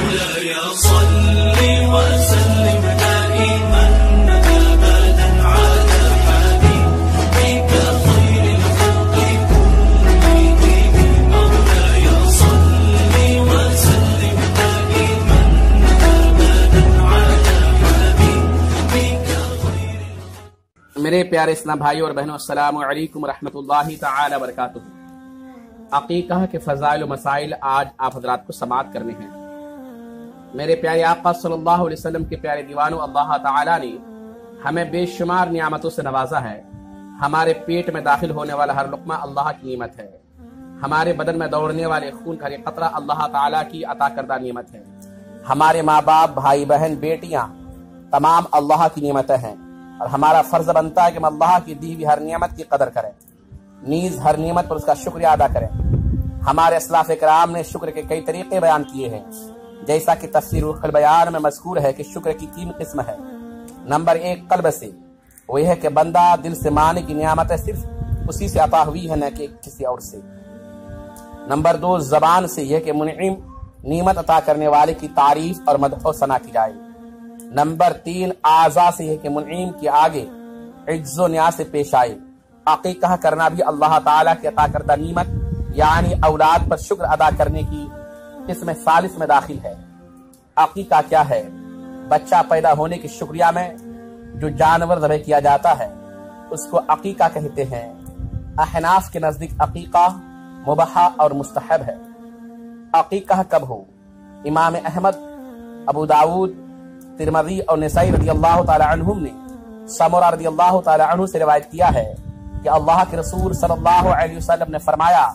مولاي صل وسلم دائما أبدا على حبيبك خير الخلق كلهم. مولاي صل وسلم دائما أبدا على حبيبك خير. میرے پیارے اسلام بھائیوں اور بہنوں، السلام علیکم ورحمۃ اللہ تعالی وبرکاتہ۔ عقیقہ کے فضائل و مسائل آج آپ حضرات کو سماعت کرنے ہیں۔ میرے پیارے آقا صلی اللہ علیہ وسلم کے پیارے دیوانوں، اللہ تعالیٰ نے ہمیں بے شمار نعمتوں سے نوازا ہے۔ ہمارے پیٹ میں داخل ہونے والا ہر لقمہ اللہ کی نعمت ہے۔ ہمارے بدن میں دوڑنے والے خون کا ہر قطرہ اللہ تعالیٰ کی عطا کردہ نعمت ہے۔ ہمارے ماں باپ، بھائی بہن، بیٹیاں تمام اللہ کی نعمتیں ہیں، اور ہمارا فرض بنتا ہے کہ ہم اللہ کی دی ہوئی ہر نعمت کی قدر کریں، نیز ہر نعمت پر اس کا شکریہ ادا کریں۔ ہمارے اسلاف کرام نے شکر کے کئی طریقے بیان کیے ہیں، جیسا کہ تفسیر البیان میں مذکور ہے کہ شکر کی 3 قسم ہے۔ نمبر 1 قلب سے، وہ یہ ہے کہ بندہ دل سے مانے کی نعمتیں صرف اسی سے عطا ہوئی ہے، نہ کہ کسی اور سے۔ نمبر 2 زبان سے، یہ کہ منعم نعمت عطا کرنے والے کی تعریف اور مدح و ثنا کی جائے۔ نمبر 3 اعضاء سے، یہ کہ منعم کے آگے عجز و نیاز سے پیش آئے۔ عقیقہ کرنا بھی اللہ تعالیٰ کی عطا کردہ نعمت یعنی اولاد پر شکر ادا کرنے کی قسم ثالث میں داخل ہے۔ عقیقہ کیا ہے؟ بچہ پیدا ہونے کے شکریہ میں جو جانور ذبح کیا جاتا ہے اس کو عقیقہ کہتے ہیں۔ احناف کے نزدیک عقیقہ مباح اور مستحب ہے۔ عقیقہ کب ہو؟ امام احمد، ابو داود، ترمذی اور نسائی رضی اللہ تعالی عنہم نے سمرہ رضی اللہ تعالی عنہ سے روایت کیا ہے کہ اللہ کے رسول صلی اللہ علیہ وسلم نے فرمایا،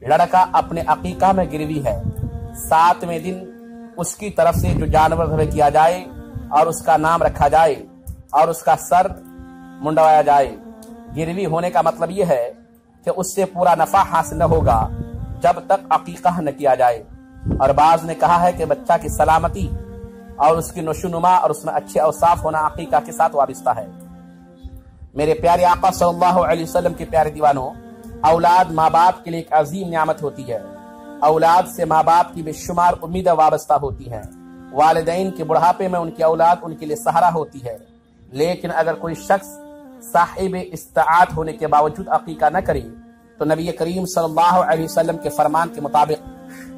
لڑکا اپنے عقیقہ میں گروی ہے، 7ویں دن اس کی طرف سے جو جانور ذبح کیا جائے اور اس کا نام رکھا جائے اور اس کا سر منڈوایا جائے۔ گروی ہونے کا مطلب یہ ہے کہ اس سے پورا نفع حاصل نہ ہوگا جب تک عقیقہ نہ کیا جائے۔ اور بعض نے کہا ہے کہ بچہ کی سلامتی اور اس کی نشوونما اور اس میں اچھے اوصاف ہونا عقیقہ کے ساتھ وابستہ ہے۔ میرے پیارے آقا صلی اللہ علیہ وسلم کے پیارے دیوانوں، اولاد ماں باپ کے لیے ایک عظیم نعمت ہوتی ہے۔ اولاد سے ماں باپ کی بے شمار امیدیں وابستہ ہوتی ہیں۔ والدین کے بڑھاپے میں ان کی اولاد ان کے لیے سہارا ہوتی ہے، لیکن اگر کوئی شخص صاحب استطاعت ہونے کے باوجود عقیقہ نہ کرے تو نبی کریم صلی اللہ علیہ وسلم کے فرمان کے مطابق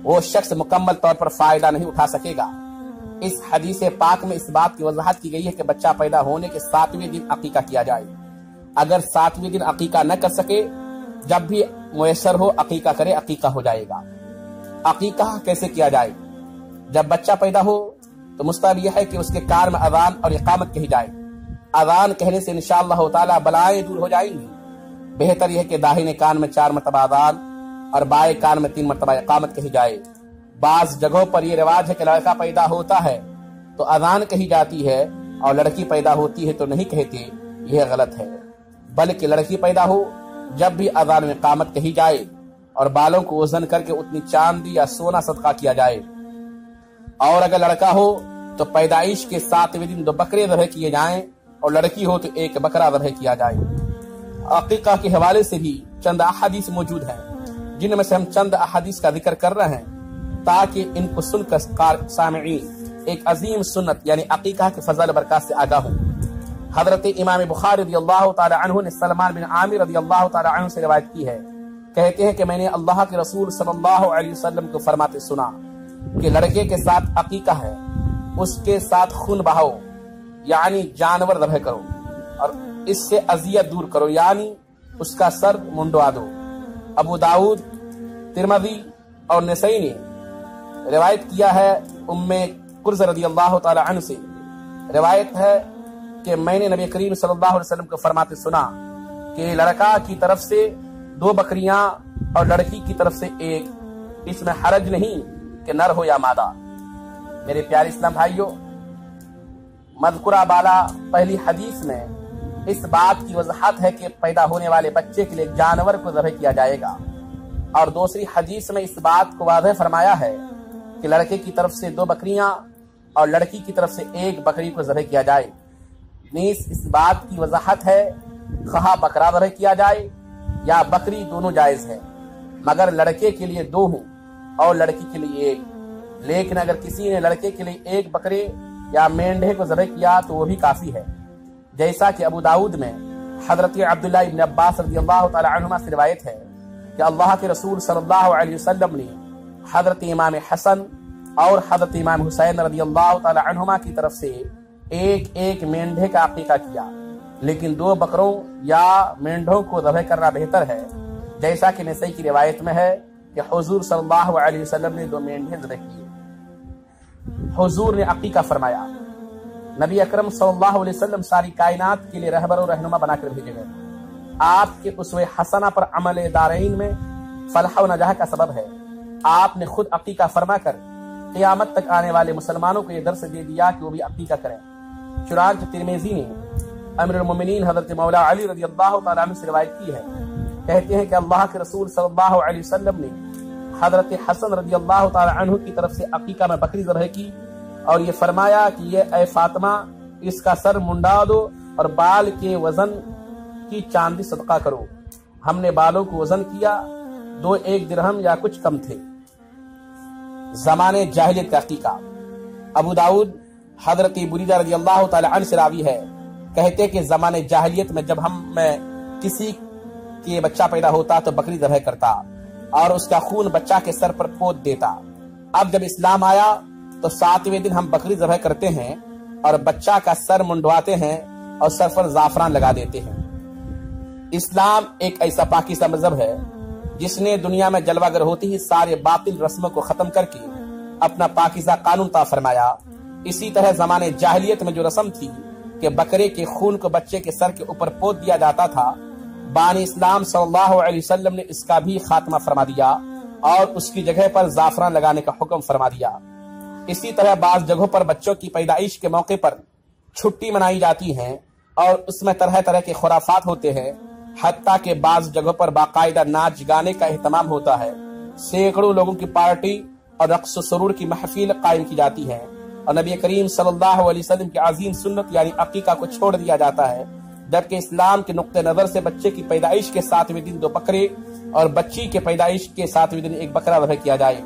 وہ شخص مکمل طور پر فائدہ نہیں اٹھا سکے گا۔ اس حدیث پاک میں اس بات کی وضاحت کی گئی ہے کہ بچہ پیدا ہونے کے 7ویں دن عقیقہ کیا جائے۔ اگر 7ویں دن عقیقہ نہ کر سکے، جب بھی میسر ہو عقیقہ کرے، عقیقہ ہو جائے گا۔ عقیقہ کیسے کیا جائے؟ جب بچہ پیدا ہو تو مستحب یہ ہے کہ اس کے کان میں اذان اور اقامت کہی جائے۔ اذان کہنے سے انشاءاللہ تعالی بلائیں دور ہو جائیں گی۔ بہتر یہ ہے کہ داہنے کان میں 4 مرتبہ اذان اور بائیں کان میں 3 مرتبہ اقامت کہی جائے۔ بعض جگہوں پر یہ رواج ہے کہ لڑکا پیدا ہوتا ہے تو اذان کہی جاتی ہے اور لڑکی پیدا ہوتی ہے تو نہیں کہتے، یہ غلط ہے۔ بلکہ لڑکی پیدا ہو جب بھی اذان میں اقامت کہی جائے اور بالوں کو وزن کر کے اتنی چاندی یا سونا صدقہ کیا جائے۔ اور اگر لڑکا ہو تو پیدائش کے 7ویں دن 2 بکرے ذبح کیے جائیں، اور لڑکی ہو تو 1 بکرا ذبح کیا جائے۔ عقیقہ کے حوالے سے بھی چند احادیث موجود ہیں، جن میں سے ہم چند احادیث کا ذکر کر رہے ہیں تاکہ ان کو سن کر سامعین ایک عظیم سنت یعنی عقیقہ کے فضل برکات سے آگاہ ہوں۔ حضرت امام بخاری رضی اللہ تعالی عنہ نے سلمان بن عامر رضی اللہ تعالی عنہ سے روایت کی ہے، کہتے ہیں کہ میں نے اللہ کے رسول صلی اللہ علیہ وسلم کو فرماتے سنا کہ لڑکے کے ساتھ عقیقہ ہے، اس کے ساتھ خون بہاؤ یعنی جانور ذبح کرو، اور اس سے اذیت دور کرو یعنی اس کا سر منڈوا دو۔ ابو داود، ترمذی اور نسائی نے روایت کیا ہے، ام قرظ رضی اللہ تعالی عنہ سے روایت ہے کہ میں نے نبی کریم صلی اللہ علیہ وسلم کو فرماتے سنا کہ لڑکا کی طرف سے 2 بکریاں اور لڑکی کی طرف سے 1، اس میں حرج نہیں کہ نر ہو یا مادہ۔ میرے پیارے اسلام بھائیوں، مذکورہ بالا پہلی حدیث میں اس بات کی وضاحت ہے کہ پیدا ہونے والے بچے کے لیے جانور کو ذبح کیا جائے گا، اور دوسری حدیث میں اس بات کو واضح فرمایا ہے کہ لڑکے کی طرف سے 2 بکریاں اور لڑکی کی طرف سے 1 بکری کو ذبح کیا جائے۔ نیز اس بات کی وضاحت ہے خواہ بکرا ذبح کیا جائے یا بکری، دونوں جائز ہے، مگر لڑکے کے لیے 2 ہوں اور لڑکی کے لیے 1۔ لیکن اگر کسی نے لڑکے کے لیے ایک بکرے یا مینڈھے کو ذبح کیا تو وہ بھی کافی ہے، جیسا کہ ابو داؤد میں حضرت عبداللہ ابن عباس رضی اللہ تعالی عنہما سے روایت ہے کہ اللہ کے رسول صلی اللہ علیہ وسلم نے حضرت امام حسن اور حضرت امام حسین رضی اللہ تعالی عنہما کی طرف سے ایک ایک مینڈھے کا عقیقہ کیا، لیکن 2 بکروں یا مینڈھوں کو ذبح کرنا بہتر ہے، جیسا کہ نسائی کی روایت میں ہے کہ حضور صلی اللہ علیہ وسلم نے 2 مینڈھے ذبح کیے۔ حضور نے عقیقہ فرمایا۔ نبی اکرم صلی اللہ علیہ وسلم ساری کائنات کے لیے رہبر و رہنما بنا کر بھیجے گئے۔ آپ کے اسوہ حسنہ پر عمل دارین میں فلاح و نجاح کا سبب ہے۔ آپ نے خود عقیقہ فرما کر قیامت تک آنے والے مسلمانوں کو یہ درس دے دیا کہ وہ بھی عقیقہ کریں۔ چنانچہ ترمذی نے امیر المومنین حضرت مولا علی رضی اللہ تعالیٰ عنہ سے روایت کی ہے، کہتے ہیں کہ اللہ کے رسول صلی اللہ علیہ وسلم نے حضرت حسن رضی اللہ تعالیٰ عنہ کی طرف سے عقیقہ میں بکری ذبح کی اور یہ فرمایا کہ یہ اے فاطمہ، اس کا سر منڈا دو اور بال کے وزن کی چاندی صدقہ کرو۔ ہم نے بالوں کو وزن کیا، 1 درہم یا کچھ کم تھے۔ زمانے جاہلیت کا عقیقہ۔ ابو داؤد حضرت بریدہ رضی اللہ تعالی عنہ سے راوی ہے، کہتے کہ زمانے جاہلیت میں جب میں کسی کے بچہ پیدا ہوتا تو بکری ذبح کرتا اور اس کا خون بچہ کے سر پر پوت دیتا۔ اب جب اسلام آیا تو 7ویں دن ہم بکری ذبح کرتے ہیں اور بچہ کا سر منڈواتے ہیں اور سر پر زعفران لگا دیتے ہیں۔ اسلام ایک ایسا پاکیزہ مذہب ہے جس نے دنیا میں جلوہ گر ہوتی ہی سارے باطل رسموں کو ختم کر کے اپنا پاکیزہ قانون طا فرمایا۔ اسی طرح زمانے جاہلیت میں جو رسم تھی کہ بکرے کے خون کو بچے کے سر کے اوپر پوت دیا جاتا تھا، بانی اسلام صلی اللہ علیہ وسلم نے اس کا بھی خاتمہ فرما دیا اور اس کی جگہ پر زعفران لگانے کا حکم فرما دیا۔ اسی طرح بعض جگہوں پر بچوں کی پیدائش کے موقع پر چھٹی منائی جاتی ہے اور اس میں طرح طرح کے خرافات ہوتے ہیں، حتیٰ کہ بعض جگہوں پر باقاعدہ ناچ گانے کا اہتمام ہوتا ہے، سینکڑوں لوگوں کی پارٹی اور رقص و سرور کی محفل قائم کی جاتی ہے، اور نبی کریم صلی اللہ علیہ وسلم کی عظیم سنت یعنی عقیقہ کو چھوڑ دیا جاتا ہے، جبکہ اسلام کے نقطہ نظر سے بچے کی پیدائش کے 7ویں دن 2 بکرے اور بچی کے پیدائش کے 7ویں دن 1 بکرا ذبح کیا جائے۔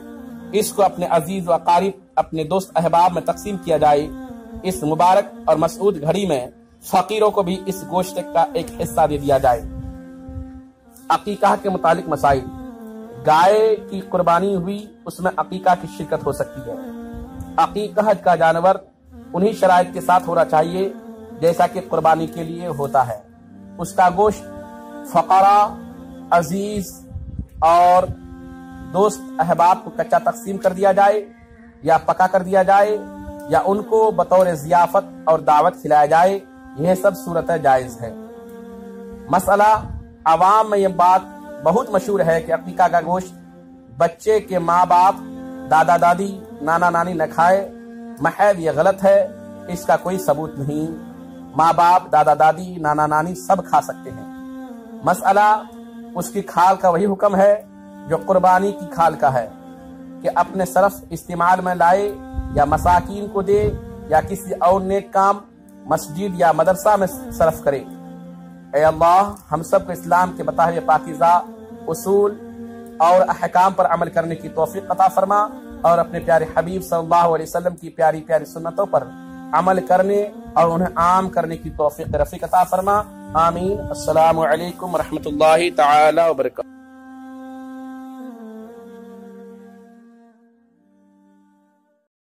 اس کو اپنے عزیز و اقارب، اپنے دوست احباب میں تقسیم کیا جائے۔ اس مبارک اور مسعود گھڑی میں فقیروں کو بھی اس گوشت کا ایک حصہ دے دیا جائے۔ عقیقہ کے متعلق مسائل۔ گائے کی قربانی ہوئی، اس میں عقیقہ کی شرکت ہو سکتی ہے۔ عقیقہ کا جانور انہی شرائط کے ساتھ ہونا چاہیے جیسا کہ قربانی کے لیے ہوتا ہے۔ اس کا گوشت فقراء، عزیز اور دوست احباب کو کچا تقسیم کر دیا جائے یا پکا کر دیا جائے یا ان کو بطور ضیافت اور دعوت کھلایا جائے، یہ سب صورت جائز ہے۔ مسئلہ عوام میں یہ بات بہت مشہور ہے کہ عقیقہ کا گوشت بچے کے ماں باپ، دادا دادی، نانا نانی نہ کھائے، محض یہ غلط ہے، اس کا کوئی ثبوت نہیں۔ ماں باپ، دادا دادی، نانا نانی سب کھا سکتے ہیں۔ مسئلہ اس کی کھال کا وہی حکم ہے جو قربانی کی کھال کا ہے کہ اپنے صرف استعمال میں لائے یا مساکین کو دے یا کسی اور نیک کام، مسجد یا مدرسہ میں صرف کرے۔ اے اللہ ہم سب کو اسلام کے بتائے ہوئے پاکیزہ اصول اور احکام پر عمل کرنے کی توفیق عطا فرما اور اپنے پیارے حبیب صلی اللہ علیہ وسلم کی پیاری پیاری سنتوں پر عمل کرنے اور انہیں عام کرنے کی توفیق رفیق عطا فرما۔ آمین۔ السلام علیکم ورحمۃ اللہ تعالی وبرکاتہ۔